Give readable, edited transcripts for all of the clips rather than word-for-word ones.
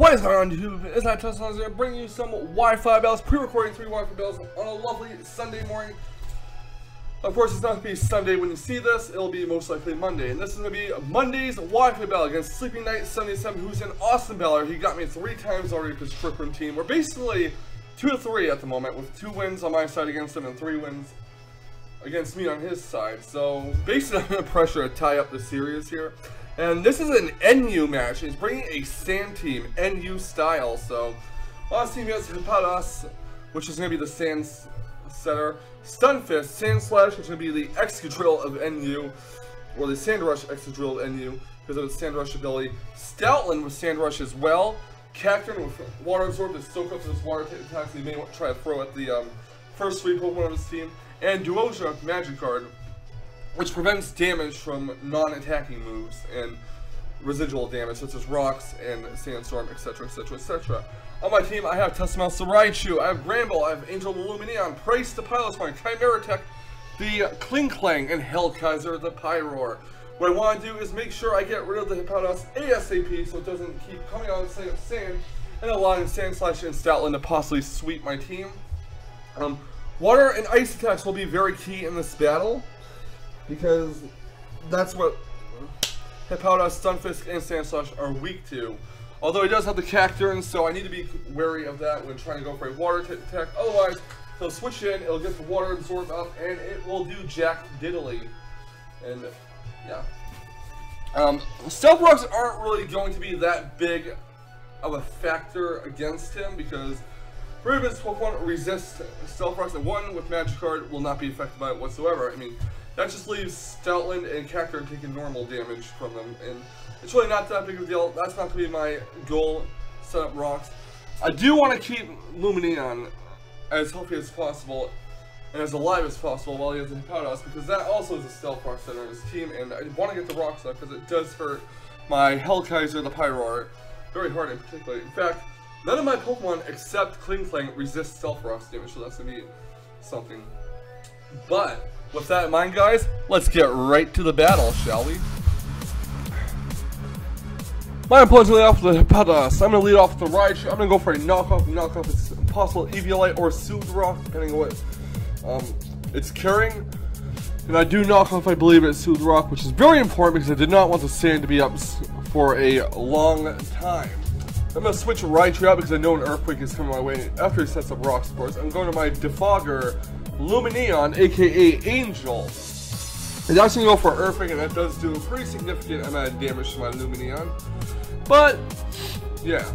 What is going on YouTube? It's not Tesla. I was going to bring you some Wi-Fi bells, pre-recording 3 Wi-Fi bells on a lovely Sunday morning. Of course, it's not going to be Sunday when you see this, it'll be most likely Monday. And this is going to be Monday's Wi-Fi bell against sleepingknight77, who's an awesome baller. He got me 3 times already with his trick room team. We're basically 2-3 at the moment, with 2 wins on my side against him and 3 wins against me on his side. So basically I'm under pressure to tie up the series here. And this is an NU match. He's bringing a sand team, NU style. So last team has Hipadas, which is going to be the sand setter. Stunfist, Sand Slash, which is going to be the Excadrill of NU, or the Sand Rush Excadrill of NU, because of its Sand Rush ability. Stoutland with Sand Rush as well. Cacturn with Water Absorb to soak up this water attacks he may want to try to throw at the first 3 Pokemon of his team. And Duosia with Magic Card, which prevents damage from non-attacking moves and residual damage, such as rocks and sandstorm, etc., etc., etc. On my team, I have Testmouse the Raichu, I have Gramble, I have Angel the Lumineon, Praise the Piloswine, Chimera Tech, the Klinklang, and Hellkaiser the Pyroar. What I want to do is make sure I get rid of the Hippowdon ASAP so it doesn't keep coming out of sand and allowing Sand Slash and Stoutland to possibly sweep my team. Water and ice attacks will be very key in this battle, because that's what Hippowdon, Stunfisk, and Sand Slash are weak to. Although he does have the Cacturn, so I need to be wary of that when trying to go for a water attack. Otherwise, he'll switch in, it'll get the water absorbed up, and it will do jack diddly. And, yeah. Stealth Rocks aren't really going to be that big of a factor against him, because 3 of his Pokemon resist Stealth Rocks, and 1 with Magic Card will not be affected by it whatsoever. I mean, that just leaves Stoutland and Cacturn taking normal damage from them, and it's really not that big of a deal. That's not going to be my goal, set up rocks. I do want to keep Lumineon as healthy as possible and as alive as possible while he has a Hippowdon, because that also is a Stealth Rock center on his team, and I want to get the rocks up because it does hurt my Hellkaiser the Pyroar very hard in particular. In fact, none of my Pokemon except Klinklang resist Stealth Rocks damage, so that's going to be something. But with that in mind, guys, let's get right to the battle, shall we? My opponent's going to lead off with the Hippowdon. I'm going to lead off with the Raichu. I'm going to go for a knockoff. Knockoff is possible Eviolite or Soothe Rock, depending on what it's carrying. And I do knock off, I believe, it's Soothe Rock, which is very important because I did not want the sand to be up for a long time. I'm going to switch Raichu out because I know an Earthquake is coming my way after he sets up rocks, of course. I'm going to my Defogger Lumineon, aka Angel. It's actually going to go for Earthquake, and that does do a pretty significant amount of damage to my Lumineon. But, yeah,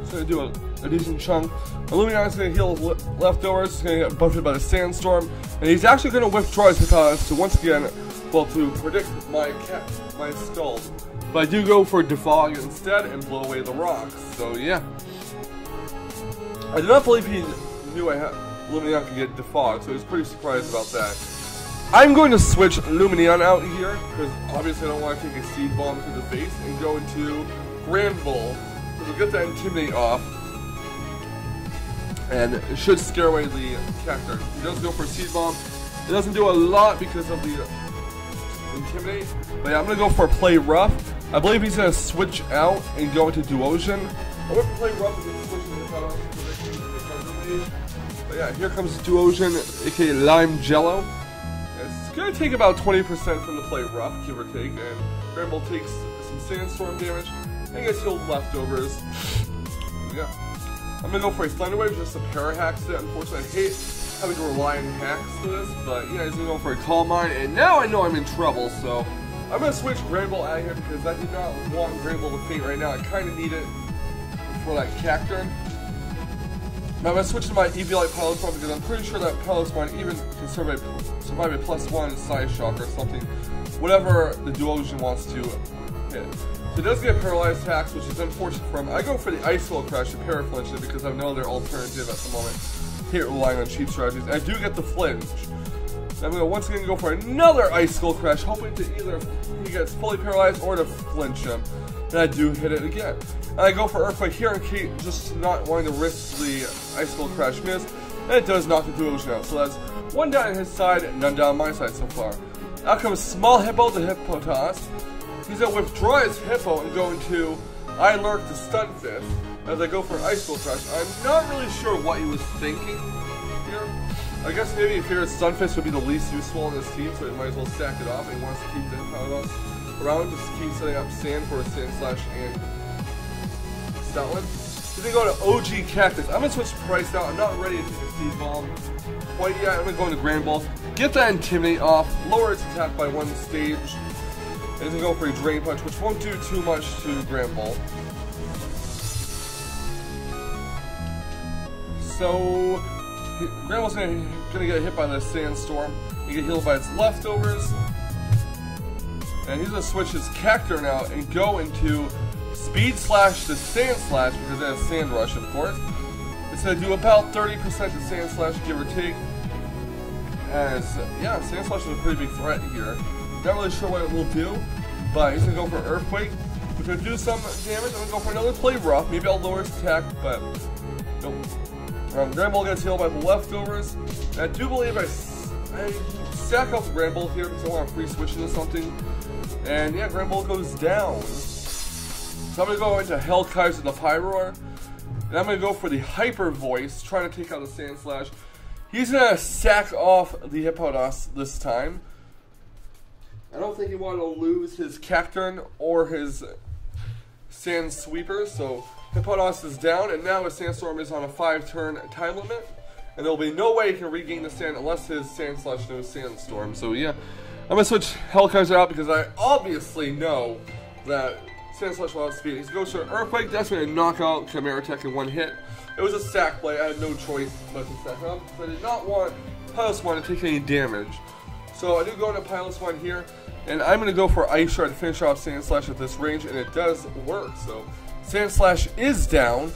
it's going to do a decent chunk. My Lumineon is going to heal leftovers, it's going to get buffeted by the Sandstorm, and he's actually going to withdraw his Hippowdon to once again, well, to predict my Scald. But I do go for Defog instead and blow away the rocks, so yeah. I do not believe he knew Lumineon could get Defog, so he was pretty surprised about that. I'm going to switch Lumineon out here, because obviously I don't want to take a Seed Bomb to the face, and go into Granbull, because we'll get that Intimidate off, and it should scare away the Cacturn. He does go for a Seed Bomb. It doesn't do a lot because of the Intimidate, but yeah, I'm going to go for Play Rough. I believe he's going to switch out and go into Duosion. I went for Play Rough and switch into the but yeah, here comes Duosion, aka Lime Jello. It's going to take about 20% from the Play Rough, give or take, and Granbull takes some Sandstorm damage and gets healed leftovers. Yeah. I'm going to go for a Thunder Wave, just a Parahax set. Unfortunately, I hate having to rely on hacks for this, but yeah, he's going to go for a Calm Mind, and now I know I'm in trouble, so I'm going to switch Granbull out of here because I do not want Granbull to faint right now. I kind of need it for that Cacturn. Now I'm going to switch to my Eviolite Piloswine because I'm pretty sure that Piloswine even can survive a +1 Side Shock or something, whatever the Duosion wants to hit. So it does get paralyzed attacks, which is unfortunate for him. I go for the Ice Skull Crash to Paraflinch it because I have no other alternative at the moment. Hate relying on cheap strategies. I do get the Flinch. I'm going to once again go for another Ice Skull Crash, hoping to either he gets fully paralyzed or to flinch him. And I do hit it again. And I go for Earthquake here in case just not wanting to risk the Ice Skull Crash miss. And it does knock the Duosion out. So that's 1 down on his side, none down on my side so far. Out comes Small Hippo to Hippotas. He's going to withdraw his Hippo and go into I Lurk to Stunfist. as I go for Icicle Crush. I'm not really sure what he was thinking here. I guess maybe he figured Stunfisk would be the least useful on his team, so he might as well stack it off, and he wants to keep the Hippowdon around, just keep setting up Sand for Sandslash and Stoutland. Then go to OG Cactus. I'm going to switch Price out. I'm not ready to take a Seed Bomb quite yet. I'm going to go into Grand Ball. Get that Intimidate off. Lower its attack by 1 stage. And then go for a Drain Punch, which won't do too much to Grand Ball. So, Grand Ball's going to get hit by the Sandstorm. He get healed by its leftovers. And he's going to switch his Cacturne out and go into Speed Slash to Sand Slash, because it has Sand Rush, of course. It's going to do about 30% to Sand Slash, give or take. As, yeah, Sand Slash is a pretty big threat here. Not really sure what it will do, but he's going to go for Earthquake, which will do some damage. I'm going to go for another Play Rough. Maybe I'll lower its attack, but nope. Grand Ball gets healed by the leftovers. And I do believe I stack up the Grand Ball here because I want to free switch into something. And yeah, Grand Ball goes down. So I'm going to go into Hellkaiser the Pyroar, and I'm going to go for the Hyper Voice, trying to take out the Sand Slash. He's going to sack off the Hippowdon this time. I don't think he wanted to lose his Cacturne or his Sand Sweeper, so Hippowdon is down, and now his Sandstorm is on a 5-turn time limit, and there will be no way he can regain the Sand unless his Sand Slash knows Sandstorm. So yeah, I'm going to switch Hellkaiser out because I obviously know that Sand Slash will outspeed. He goes for Earthquake. That's going to knock out Chimera Tech in 1 hit. It was a sack play. I had no choice but to sack up. I did not want Pilot One to take any damage. So I do go into Pilot One here, and I'm going to go for Ice Shard to finish off Sand Slash at this range, and it does work. So Sand Slash is down.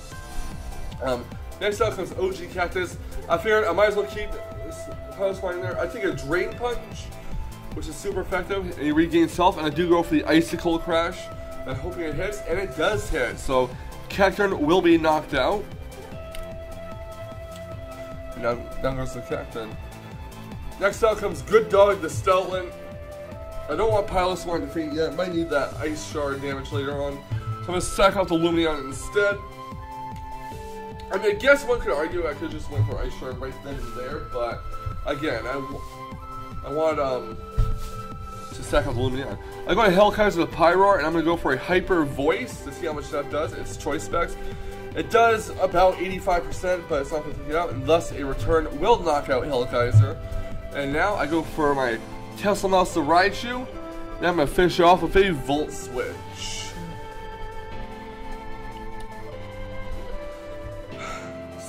Next up comes OG Cactus. I figured I might as well keep Pilot One in there. I take a Drain Punch, which is super effective, and he regains health, and I do go for the Icicle Crash. I'm hoping it hits, and it does hit. So Cacturne will be knocked out. Now down goes the Cacturne. Next up comes Good Dog, the Stoutland. I don't want Pilot One to faint yet. I might need that Ice Shard damage later on. So I'm going to sack out the Lumion instead. I mean, I guess one could argue I could just went for Ice Shard right then and there, but again, I want to sack out the Lumion. I'm going to Hellkaiser the Pyroar, and I'm going to go for a Hyper Voice to see how much that does. It's choice specs. It does about 85%, but it's not going to take it out, and thus a return will knock out Hellkaiser. And now I go for my Tesla Mouse the Raichu, and I'm going to finish off with a Volt Switch.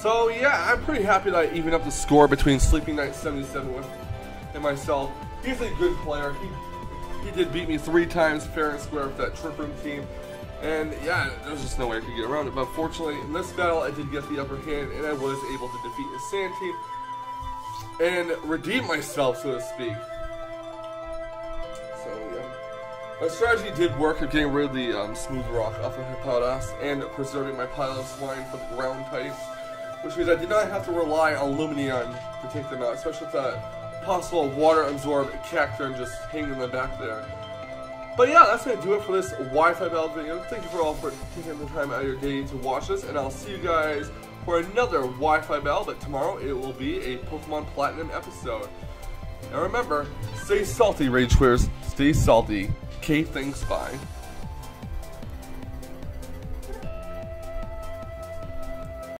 So yeah, I'm pretty happy that I evened up the score between sleepingknight77 and myself. He's a good player. He did beat me 3 times fair and square with that Trick Room team. And yeah, there's just no way I could get around it. But fortunately, in this battle, I did get the upper hand, and I was able to defeat his Sand team and redeem myself, so to speak. So yeah, my strategy did work of getting rid of the Smooth Rock off of Hippowdon and preserving my Pilot Swine for the ground types, which means I did not have to rely on Lumineon to take them out, especially with that possible water-absorbed Cacturne just hanging in the back there. But yeah, that's going to do it for this Wi-Fi battle video. Thank you for all for taking the time out of your day to watch this, and I'll see you guys for another Wi-Fi battle, but tomorrow it will be a Pokemon Platinum episode. And remember, stay salty, Rage Queers. Stay salty. Okay, thanks, bye.